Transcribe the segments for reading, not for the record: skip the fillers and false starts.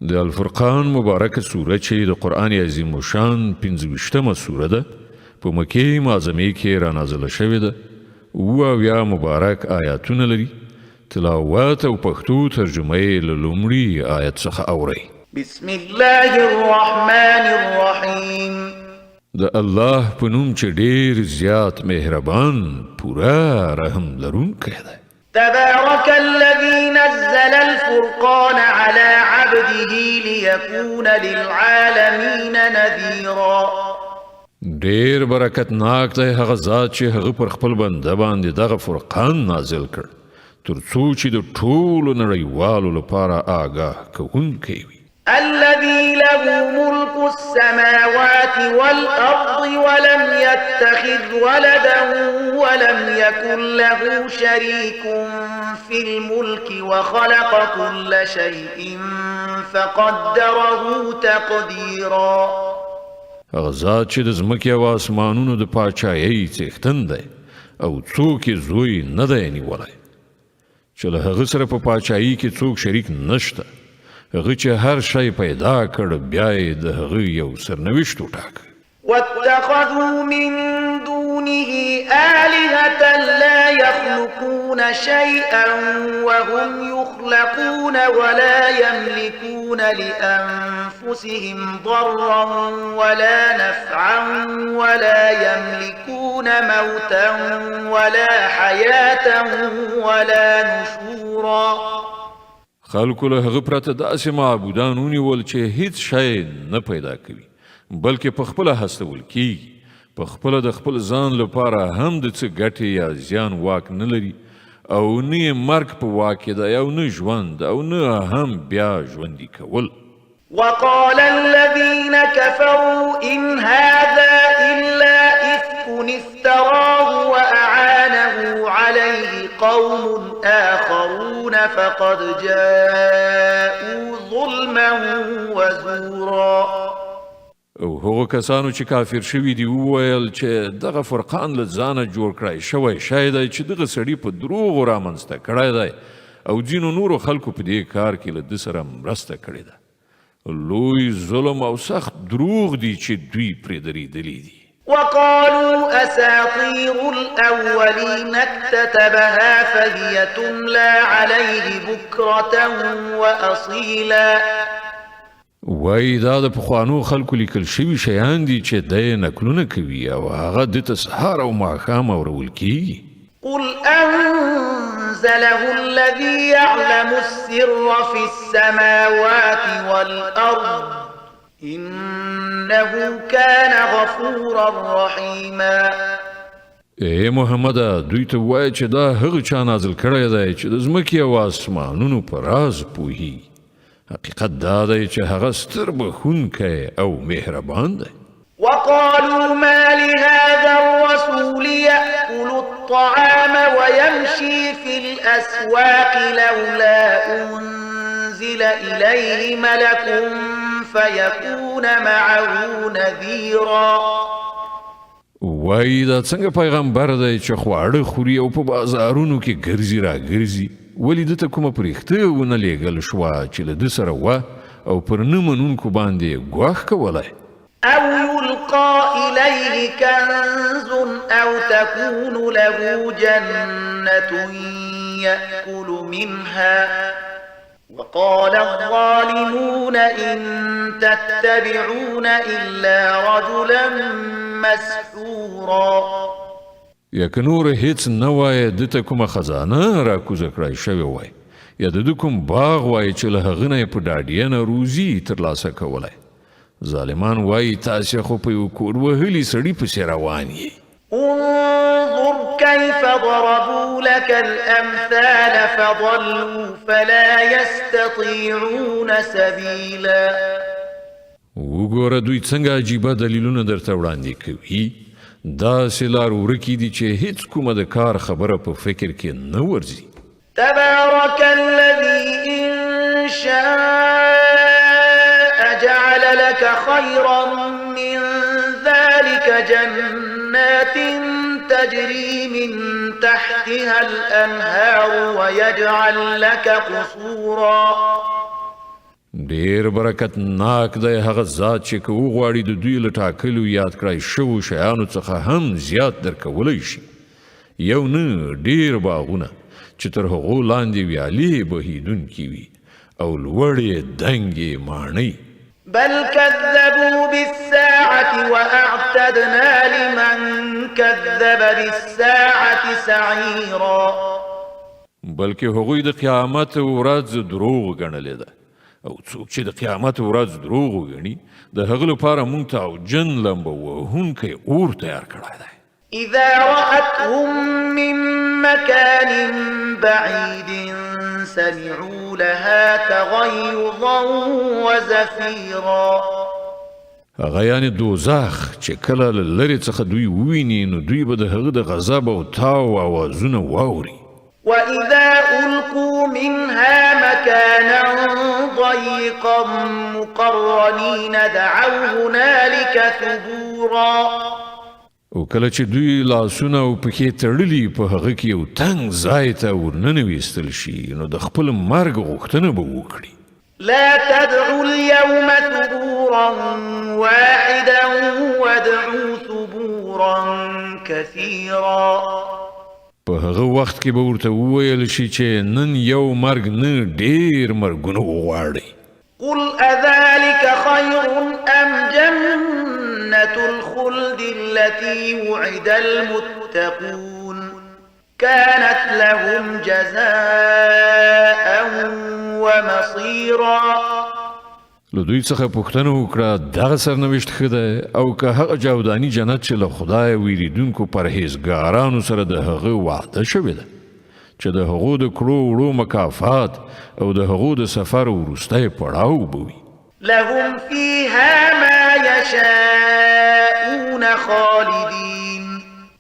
د الفرقان مبارکه سوره چې د قرآن عظیم الشان 25مه سوره ده په مکې معظمې کې را نازله شوې ده. اویا مبارک آیاتونه لري. تلاوت او پښتو ترجمه یې له لومړي آیت څخه اورئ. بسم الله الرحمن الرحیم. د الله په نوم چې ډېر زیات مهربان پوره رحم لرونکی دی. تبارك الذي نزل الفرقان على عبده ليكون للعالمين نذيرا. ډېر برکتناک دی هغه ذات چې هغه پر خپل بنده باندې دغه فرقان نازل کړ تر څو چې د ټولو نړیوالو لپاره آګاه کوونکی وي. الذي له ملك السماوات والأرض ولم يتخذ ولدا ولم يكن له شريك في الملك وخلق كل شيء فقدره تقديرا. هغه ذات چې د ځمکې او آسمانونو د پاچایۍ څښتن دی او څوک یې زوی نه دی نیولی چې له هغه سره په پاچایۍ کې څوک شریک نشته. هغه چې هر شی پیدا کړ بیا یې د هغه یو سرنوشت وټاکه. واتخذوا من دونه آلهة لا يخلقون شيئا وهم يخلقون ولا يملكون لأنفسهم ضرا ولا نفعا ولا يملكون موتا ولا حياة ولا نشورا. خلکو له هغه پرته داسې معبودان ونیول چې هیڅ شی نه پیدا کوي بلکې په خپله هستول کیږي. په خپله د خپل ځان لپاره هم د څه ګټې یا زیان واک نه لري او نه یې مرګ په واک کې دی او نه ژوند او نه هم بیا ژوندي کول. وقال الذين كفروا إن هذا إلا إفك افتراه وأعانه عليه قوم آخرون فقد جاءوا ظلما وزورا. او هغه کسانو چې کافر شوي دي وویل چې دغه فرقان له ځانه جوړ کړی شوی شی دی چې دغه سړي په دروغو رامنځته کړی دی او ځینو نورو خلکو په دې کار کې له ده سره مرسته کړې ده. لوی ظلم او سخت دروغ دي چې دوی پرې درېدلي دي. وقالوا أساطير الأولين اكتتبها فهي تملى عليه بكرة وأصيلا. وای دا د پخوانو خلکو لیکل شوي شیان دي چې دی نکلونه کوي او هغه د ته سهار او ماښام اورول کیږي. قل أنزله الذي يعلم السر في السماوات والأرض إنه كان غفورا رحيما. ای محمد دوی ته وای چې دا هغه چا نازل کړی دی چې د ځمکې او آسمانونو په راز پوهیږي. حقیقت دا دی چې هغه ستر بخښونکی او مهربان دی. وقالوا ما لهذا الرسول يأكل الطعام ويمشي في الأسواق لولا أنزل إليه ملك فيكون معه نذيرا. وای دا څنګه پیغمبر دی چې خواړه خوري او په بازارونو کې ګرځي را ګرځي ولې دته کومه پرېښته ونه لیږل شوه چې له ده سره وه او پر نه منونکو باندې ګواښ کولی. أو يلقى إليه كنز أو تكون له جنة يأكل منها وقال الظالمون إن تتبعون إلا رجلا مسحورا. یا که نور هیڅ نه وای د ته کومه خزانه را کوزه کړی شوې وای یا د ده کوم باغ وای چې له هغه نه یې په ډاډینه روزي ترلاسه کولی. ظالمان وای تاسې خو په یو کور وهلي سړي پسې روان یې. انظر كيف ضربوا لك الأمثال فضلوا فلا يستطيعون سبيلا. وګوره دوی څنګه عجیبه دلیلونه درته وړاندې کوي. داسې لار ورکې دي چې هیڅ کومه د کار خبره په فکر کې نه ورځي. تبارك الذي إن شاء جعل لك خيرا من ذلك جنات تجري من تحتها الأنهار ويجعل لك قصورا. ډیر برکت ناک دی هغه ذات چې که وغواړي د دوی له ټاکلو یاد کړای شوو شیانو څخه هم زیات درکولی شي یو نه ډیر باغونه چې تر هغو لاندې ویالې بهیدونکي وي او لوړې دنګې ماڼۍ بل كذبوا بالساعة وأعتدنا لمن كذب بالساعة سعيرا بلکې هغوی د قیامت ورځ دروغ ګڼلې ده او څوک چې د قیامت ورځ دروغ وګڼي د هغه لپاره موږ ته اوجن لمبه وهونکی اور تیار کړی دی إذا رأتهم من مكان بعيد سمعوا لها تغيظا وزفيرا هغه یعنې دوزخ چې کله له لرې څخه دوی وویني نو دوی به د هغه د غضب او تاو اوازونه واوري وإذا ألقوا منها مكانا ضيقا مقرنين دعوا هنالك ثبورا او کله چې دوی لاسونه او پښې تړلي په هغه کې یو تنګ ځای ته ورننویستل شي نو د خپل مرګ غوښتنه به وکړي لا تدعوا اليوم ثبورا واحدا وادعوا ثبورا كثيرا په هغه وخت کې به ورته وویل شي چې نن یو مرګ نه ډیر مرګونه وغواړئ قل أذلك خير أم جنة الخلد التي وعد المتقون كانت لهم جزاء ومصيرا له دوی څخه پوښتنه وکړه دغه سرنوشت ښه دی او که هغه جاوداني جنت چې له خدایه ویریدونکو پرهیزګارانو سره د هغه وعده شوې ده چې د هغو د کړو وړو مکافات او د هغو د سفر وروستی پړاو به وي لهم فيها ما يشاءون خالدين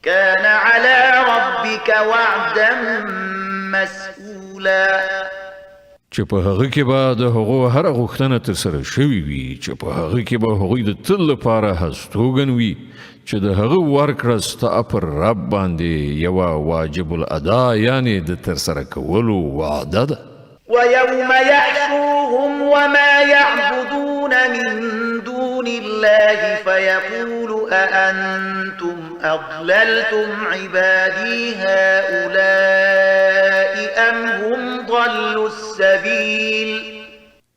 كان على ربك وعدا مسئولا چې په هغه کې به د هغو هره غوښتنه ترسره شوې وي چې په هغه کې به هغوی د تل لپاره هستوګن وي چې د هغه ورکړه ستا پر رب باندې یوه واجب الادا یعنې د ترسره کولو وعده ده ويوم يحشرهم وما يعبدون من دون الله فيقول أأنتم أضللتم عبادي هؤلاء أم هم ضلوا السبيل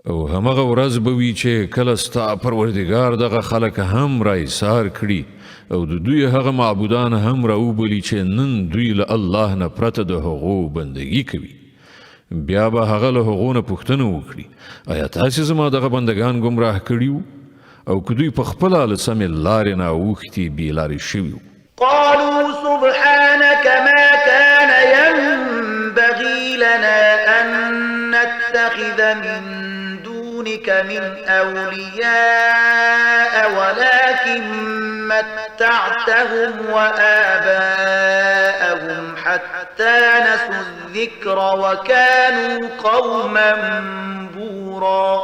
او همغه ورځ به وي چې کله ستا پروردګار دغه خلک هم را ایثار کړي او د دوی هغه معبودان هم راوبلي چې نن دوی له الله نه پرته د هغو بندګي کوي بیا به هغه له هغو نه پوښتنه وکړي آیا تاسې زما دغه بندګان ګمراه کړي او که دوی په خپله له سمې لارې نه اوښتي بې لارې شوي قالوا سبحانك ما كان ينبغي لنا أن نتخذ من دونك من أولياء ولكن متعتهم وآباءهم حتى نسوا الذكر وكانوا قوما بورا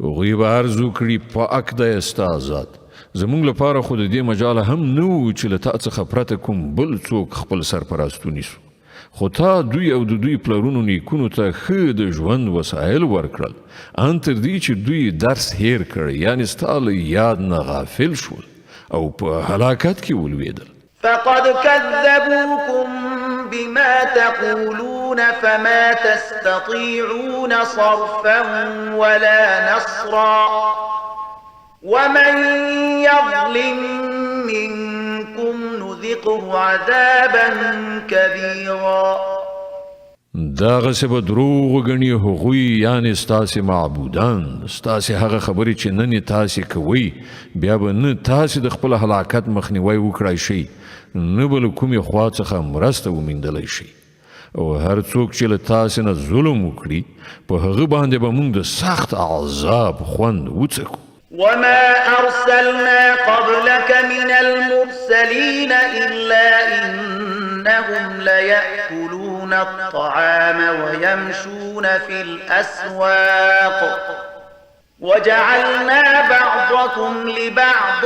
هغوی به عرض وکړي پاک دی ستا ذات زموږ لپاره خو د دې مجاله هم نه و چې له تا څخه پرته کوم بل څوک خپل سرپرست ونیسو خو تا دوی او د دوی پلرونو نیکونو ته ښه د ژوند وسایل ورکړل ان تر دې چې دوی درس هیر کړ یعنې ستا له یاد نه غافل شول او په هلاکت کې ولوېدل فقد كذبوكم بما تقولون فما تستطيعون صرفا ولا نصرا ومن يظلم منكم نذقه عذابا كبيرا دغسې به دروغ وګڼي هغوی یعنې ستاسې معبودان ستاسې هغه خبرې چې نن یې تاسې کوئ بیا به نه تاسې د خپل هلاکت مخنیوی وکړای شئ نه به له کومې خوا څخه مرسته وموندلی شئ او هر څوک چې له تاسې نه ظلم وکړي په هغه باندې به موږ د سخت عذاب خوند وڅکو وما أرسلنا قبلك من المرسلين إلا إنهم ليأكلون الطعام ويمشون في الأسواق وجعلنا بعضكم لبعض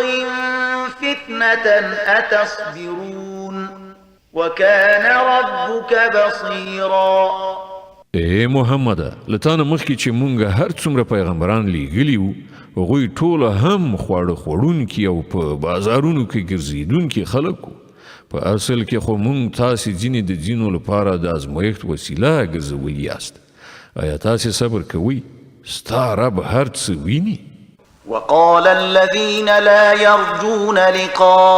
فتنة أتصبرون وكان ربك بصيرا ای محمد لتانه مخکې چې مونږ هر څومره پیغمبران لیږلي وو هغوی ټوله هم خواړه خوړونکي او په بازارونو کې ګرځېدونکي خلک وو په اصل کې خو مونږ تاسې ځینې د ځینو لپاره د ازمایښت وسیله ګرځولي یاست آیا تاسې صبر کوئ ستا رب هر څه ویني وقال الذين لا يرجون لقاءنا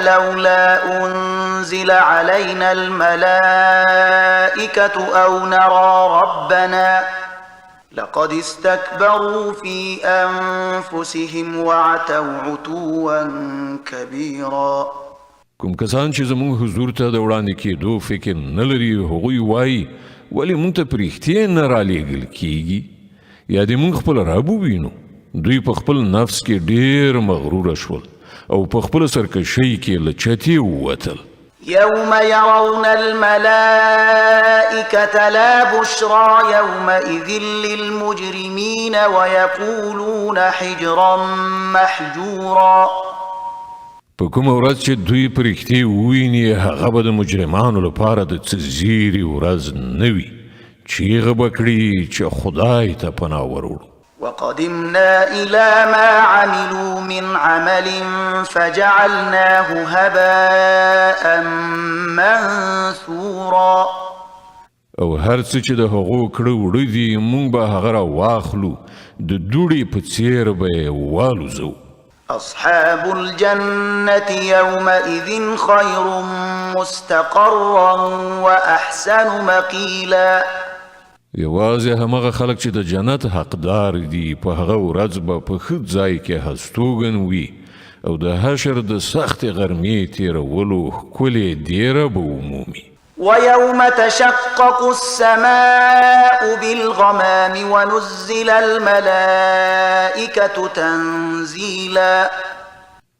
لولا أنزل علينا الملائكة أو نرى ربنا لقد استكبروا في أنفسهم وعتوا عتوا كبيرا کوم کسان چې زموږ حضور ته د وړاندې کېدو فکر نه لري هغوی وایي ولې موږ ته په رښتیا نه رالیږل کیږي یا دې موږ خپل رب ووینو دوی په خپل نفس کې ډېر مغروره شول او په خپل سرکشۍ کې له چتې ووتل يوم يرون الملائكة لا بشرى يومئذ للمجرمين ويقولون حجرا محجورا په کومه ورځ چې دوی په رښتیا وویني هغه به د مجرمانو لپاره د څه زیري ورځ نه وي چیغه به کړي چې خدای ته پناه وروړو وقدمنا إلى ما عملوا من عمل فجعلناه هباء منثورا او هر څه چې د هغو کړه وړه دي مونږ به هغه راواخلو د دوړې په څیر به یې والوزو أصحاب الجنة يومئذ خير مستقرا وأحسن مقيلا یوازې همغه خلک چې د جنت حقدار دي په هغه ورځ به په ښه ځای کې هستوګن وي او د حشر د سختې غرمې تېرولو ښکلې دیره به ومومي ويوم تشقق السماء بالغمام ونزل الملائكة تنزيلا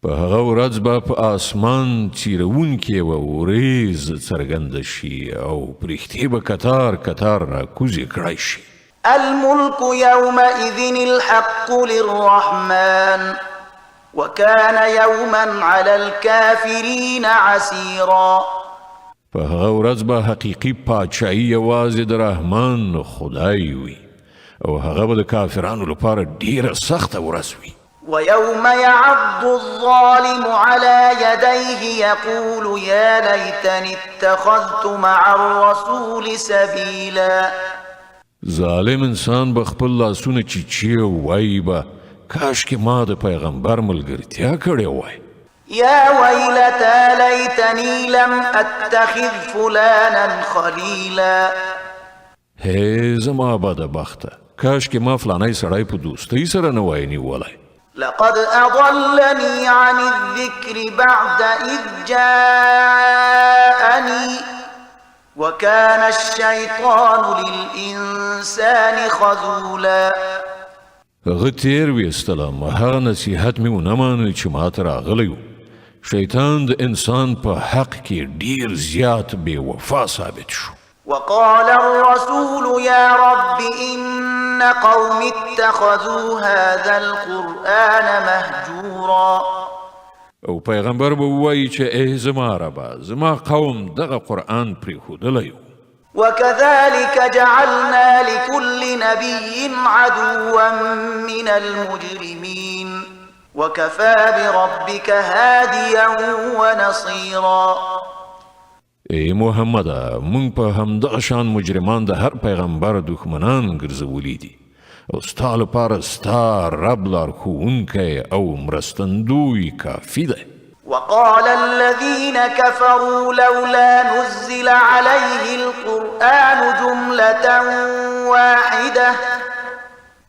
په هغه ورځ به په آسمان چیرونکې و وریځ څرګنده شي او پرښتې به کتار کتار راکوزې کړی شي الملك يومئذ الحق للرحمن وكان يوما على الكافرين عسيرا په هغه ورځ به حقیقي پاچاهي یوازې د رحمان خدای وي او هغه به د کافرانو لپاره ډیره سخته ورځ وي ويوم يعض الظالم على يديه يقول يا ليتني اتخذت مع الرسول سبيلا ظالم انسان به خپل لاسونه چیچي وایي به کاشکې ما د پیغمبر ملګرتیا کړې وای يا ويلتى ليتني لم اتخذ فلانا خليلا هی زما بدبخته کاشکې ما فلانی سړی په دوستۍ سره نه وای نیولی لقد أضلني عن الذكر بعد إذ جاءني وكان الشيطان للإنسان خذولا هغه تیر ویستلم هغه نصیحت مې ونه منل چې ما ته راغلی و شیطان د انسان په حق کې ډیر زیات بې وفا ثابت شو وقال الرسول يا رب إن قوم اتخذوا هذا القرآن مهجورا او پیغمبر به وایي چې ای زما ربه زما قوم دغه قرآن پرېښودلی و وكذلك جعلنا لكل نبي عدوا من المجرمين وكفى بربك هاديا ونصيرا ای محمد مونږ په همدغه شان مجرمان د هر پیغمبر دښمنان ګرځولي دي او ستا لپاره ستا رب لارښوونکی او مرستندوی کافي دی وقال الذين كفروا لولا نزل عليه القرآن جملة واحدة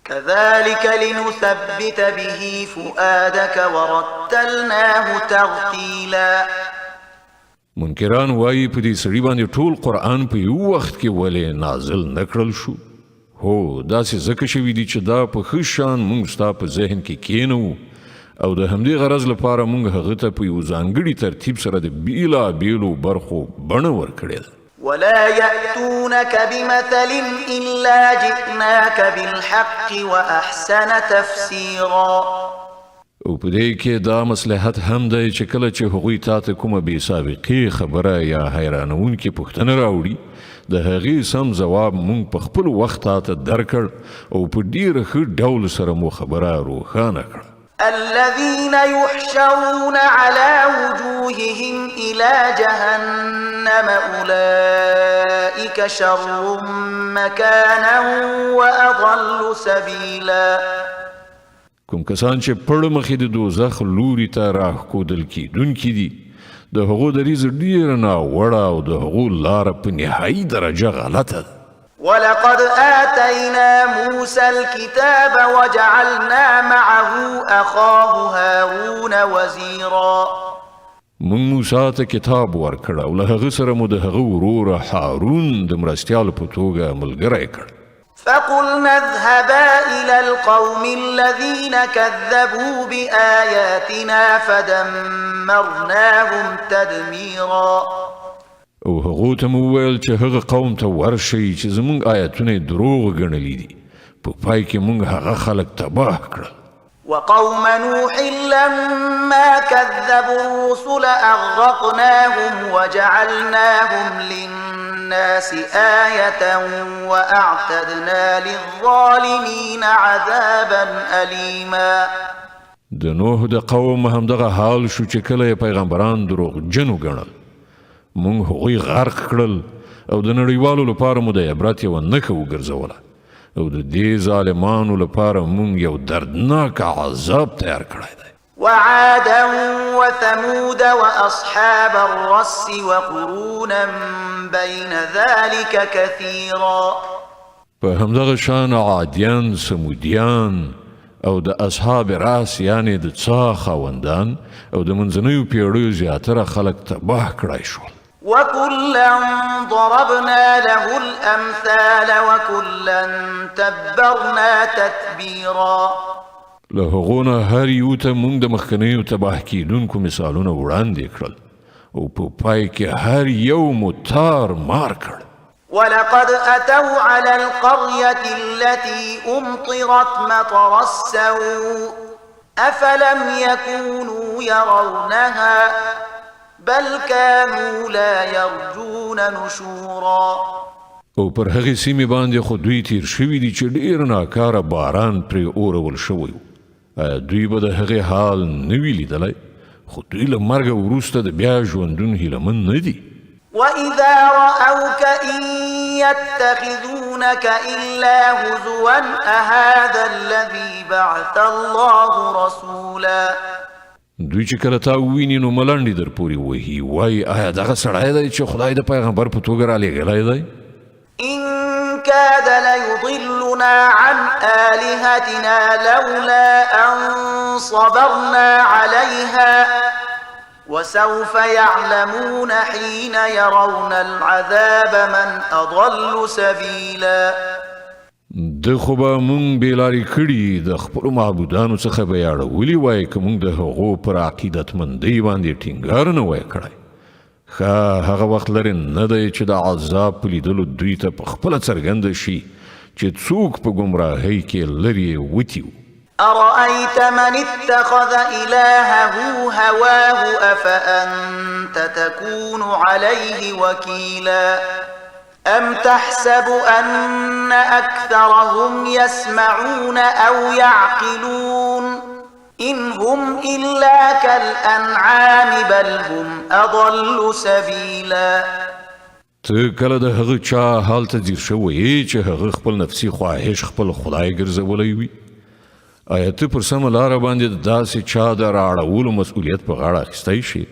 كذلك لنثبت به فؤادك ورتلناه ترتيلا منکران وایي په دې سړي باندې ټول قرآن په یو وخت کې ولې نازل نه کړل شو هو داسې ځکه شوي دي چې دا په ښه شان موږ ستا په ذهن کې کېنوو او د همدې غرض لپاره موږ هغه ته په یو ځانګړي ترتیب سره د بیلابیلو برخو بڼه ورکړې ده ولا يأتونك بمثل إلا جئناك بالحق وأحسن تفسيرا او په دې کې دا مصلحت هم دی چې کله چې هغوی تا ته کومه بې سابقې خبره یا حیرانونکې پوښتنه راوړي د هغې سم ځواب موږ په خپل وخت تا ته درکړ او په ډېره ښه ډول سره مو خبره روښانه کړه. الذين يحشرون على وجوههم إلى جهنم أولئك شر مكانا وأضل سبيلا. کوم کسان چې پړ مخې د دوزخ لوري ته راښکودل کیدونکي دي د هغو دریځ ډېره ناوړه او د هغو لاره په نهایي درجه غلطه ده. ولقد آتينا موسى الكتاب وجعلنا معه أخاه هارون وزيرا. موږ موسی ته کتاب ورکړ او له هغه سره مو د هغه ورور هارون د مرستیال په توګه ملګری کړ. فقلنا اذهبا إلى القوم الذين كذبوا بآياتنا فدمرناهم تدميرا. او هغو ته مو وویل چې هغه قوم ته ورشئ چې زموږ آیتونه یې دروغ ګڼلي دي په پای کې موږ هغه خلک تباه کړل. وقوم نوح لما كذبوا الرسل أغرقناهم وجعلناهم للناس آية وأعتدنا للظالمين عذابا أليما. د نوح د قوم همدغه حال شو چې کله یې پیغمبران دروغجن وګڼل مونږ هغوی غرق کړل او د نړیوالو لپاره مو د عبرت یوه نښه وګرځوله او د دې ظالمانو لپاره مونږ یو دردناک عذاب تیار کړی دی. وعادا وثمود وأصحاب الرس وقرونا بين ذلك كثيرا. په همدغه شان عادیان، سمودیان او د اصحاب راس یعنی د څا خاوندان او د منځنیو پیړیو زیاتره خلک تباه کړای شول. وكلا ضربنا له الأمثال وكلا تبرنا تتبيرا. له هغو نه هر یو ته موږ د مخکنیو تباه کیدونکو مثالونه وړاندې کړل او په پای کې هر یو مو تار مار کړ. ولقد أتوا على القرية التي أمطرت مطر السوء أفلم يكونوا يرونها بل كانوا لا يرجون نشورا. او پر هغې سیمې باندې خو دوی تیر شوي دي چې ډېر ناکاره باران پرې اورول شوی و. آیا دوی به د هغې حال نه وي لیدلی خو دوی له مرګه وروسته د بیا ژوندون هیلهمن نه دي. وإذا رأوك إن يتخذونك إلا هزوا أهذا الذي بعث الله رسولا. دوی چې کله تا وویني نو ملنډې در پورې وهي وایي آیا دغه سړی دی چې خدای د پیغمبر په توګه رالیږلی دی؟ إن كاد ليضلنا عن آلهتنا لولا أن صبرنا عليها وسوف يعلمون حين يرون العذاب من أضل سبيلا. د خو به مونږ بېلارې کړي د خپلو معبودانو څخه به یې اړولي وای که مونږ د هغو پر عقیدتمندۍ باندې ټینګار نه وای کړی. ښه هغه وخت لرې نه دی چې د عذاب په لیدلو دوی ته په خپله څرګنده شي چې څوک په ګمراهۍ کې لرې وتي و. أرأيت من اتخذ إلهه هواه أفأنت تكون عليه وكيلا أم تحسب أن أكثرهم يسمعون أو يعقلون إن هم إلا كالأنعام بل هم أضل سبيلا. ته کله د هغه چا حال ته ځیر شوی چې هغه خپل نفسي خواهش خپل خدای ګرځولی وي؟ آیا ته پر سمه لاره باندې د داسې چا د رااړولو مسؤلیت په غاړه اخیستی شي؟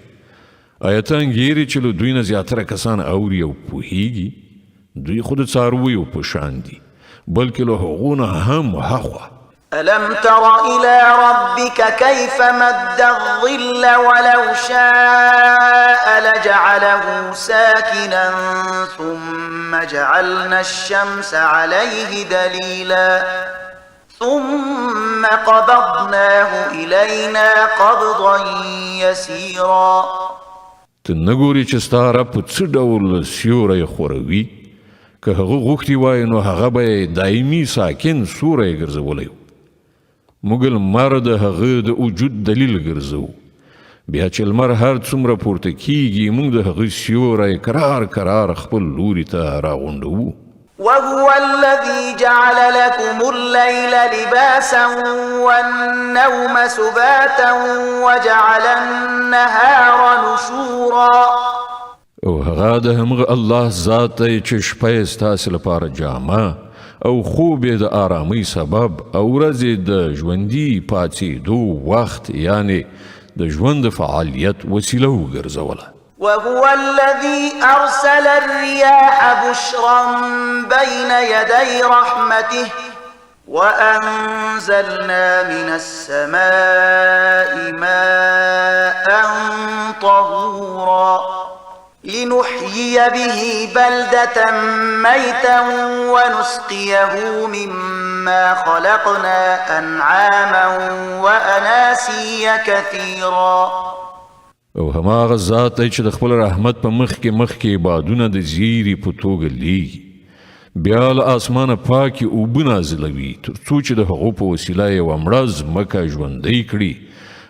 آیا ته انګیرې چې له دوی نه زیاتره کسان اوري او پوهیږي؟ دوی خو د څارویو په شان دي بلکې له هغو نه هم هخوا. ألم تر إلى ربك كيف مد الظل ولو شاء لجعله ساكنا ثم جعلنا الشمس عليه دليلا ثم قبضناه إلينا قبضا يسيرا. ته نه ګورې چې ستا رب په څه ډول سیوری خوروي؟ که هغه غوښتي وای نو هغه به یې دایمي ساکن سوری ګرځولی و موږ لمر د هغه د وجود دلیل ګرځو بیا چې لمر هر څومره پورته کیږي موږ د هغه سیوری کرار خپل لوري ته راغونډوو. وهو الذي جعل لكم الليل لباسا والنوم سباتا وجعل النهار نشورا. او هغه د همغه الله ذات دی چې شپه یې ستاسې لپاره جامه او خوب یې د آرامۍ سبب او ورځ یې د ژوندي پاڅېدو وخت یعنی د ژوند فعالیت وسیله وګرځوله. وهو الذي أرسل الرياح بشرا بين يدي رحمته وأنزلنا من السماء ماء طهورا لنحيي به بلدة ميتا ونسقيه مما خلقنا أنعاما وأناسيا كثيرا. او هماغه ذات دی چې د خپل رحمت په مخ کې بادونه د زیری په توګه لیږي بیا له اسمانه پاکې اوبه نازلوي تر څو چې د هغو په وسیله یوه مړه ځمکه ژوندی کړي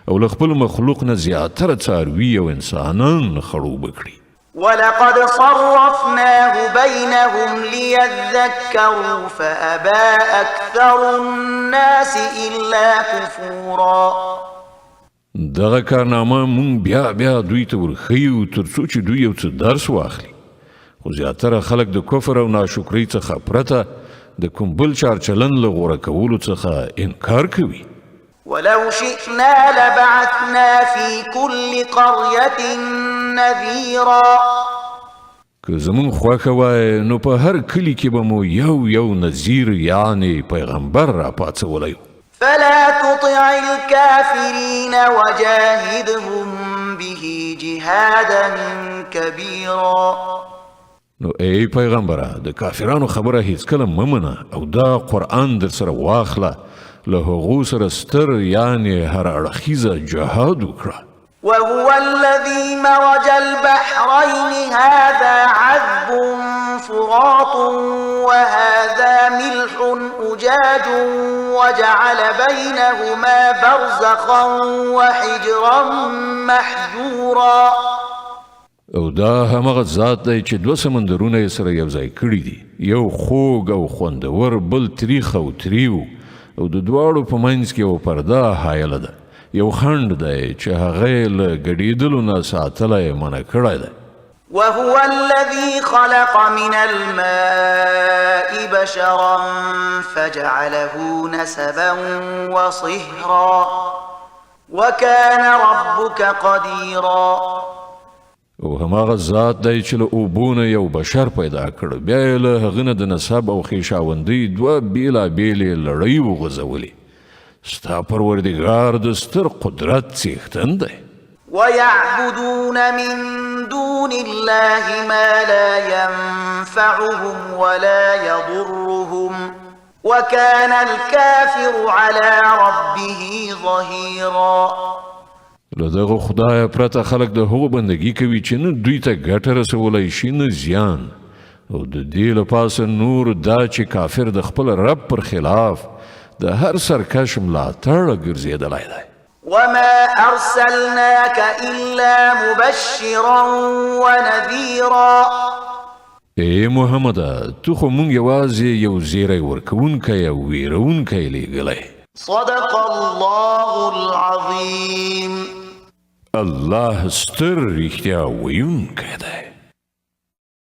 او له خپل مخلوق نه زیاتره څاروي او انسانان خړوبه کړي. ولقد صرفناه بينهم ليذكروا فأبى أكثر الناس إلا كفورا. دغه کارنامه مونږ بیا دوی ته ورښیو تر څو چې دوی یو څه درس واخلي خو زیاتره خلک د کفر او ناشکرۍ څخه پرته د کوم بل چارچلن له غوره کولو څخه انکار کوي. ولو شئنا لبعثنا في كل قرية نذيرا. که زمون خوښه وای نو په هر کلی کې به مو یو نذیر یعنی پیغمبر را پاڅولی. فلا تطع الكافرين وجاهدهم به جهادا كبيرا. نو ای پیغمبره د کافرانو خبره هیڅکله مه منه او دا قرآن در سره واخله له هغو سره ستر یعنی هر اړخیزه جهاد وکړه. وهو الذي مرج البحرين هذا عذب فرات وهذا ملح أجاج وجعل بينهما برزخا وحجرا محجورا. او دا همغه ذات دی چې دوه سمندرونه یې سره یو ځای کړي دي یو خوږ او خوندور بل تریخ او تریو او د دواړو په منځ کې یو پرده حایله ده یو خنډ دی چې هغه یې له ګډېدلو نه ساتلی منع کړی دی. وهو الذي خلق من الماء بشرا فجعله نسبا وصهرا وكان ربك قديرا. او هماغه ذات دی چې له اوبو نه یو بشر پیدا کړ بیا یې له هغه نه د نسب او خویشاوندۍ دوه بېلابېلې لړۍ وغځولې. ستا پروردګار د ستر قدرت څښتن دی. ويعبدون من دون الله ما لا ينفعهم ولا يضرهم وكان الكافر على ربه ظهيرا. له دغه خدای پرته خلک د هغو بندګي کوي چې نه دوی ته ګټه رسولی شي نه زیان او د دې له پاسه نور دا چې کافر د خپل رب پر خلاف د هر سرکش ملاتړ ګرځېدلی دی. وما أرسلناك إلا مبشرا ونذيرا. ای محمد تو خو مونږ یوازې یو زیری ورکوونکی او ویرونکی لیږلی. صدق الله العظيم. الله ستر رښتیا ویونکی دی.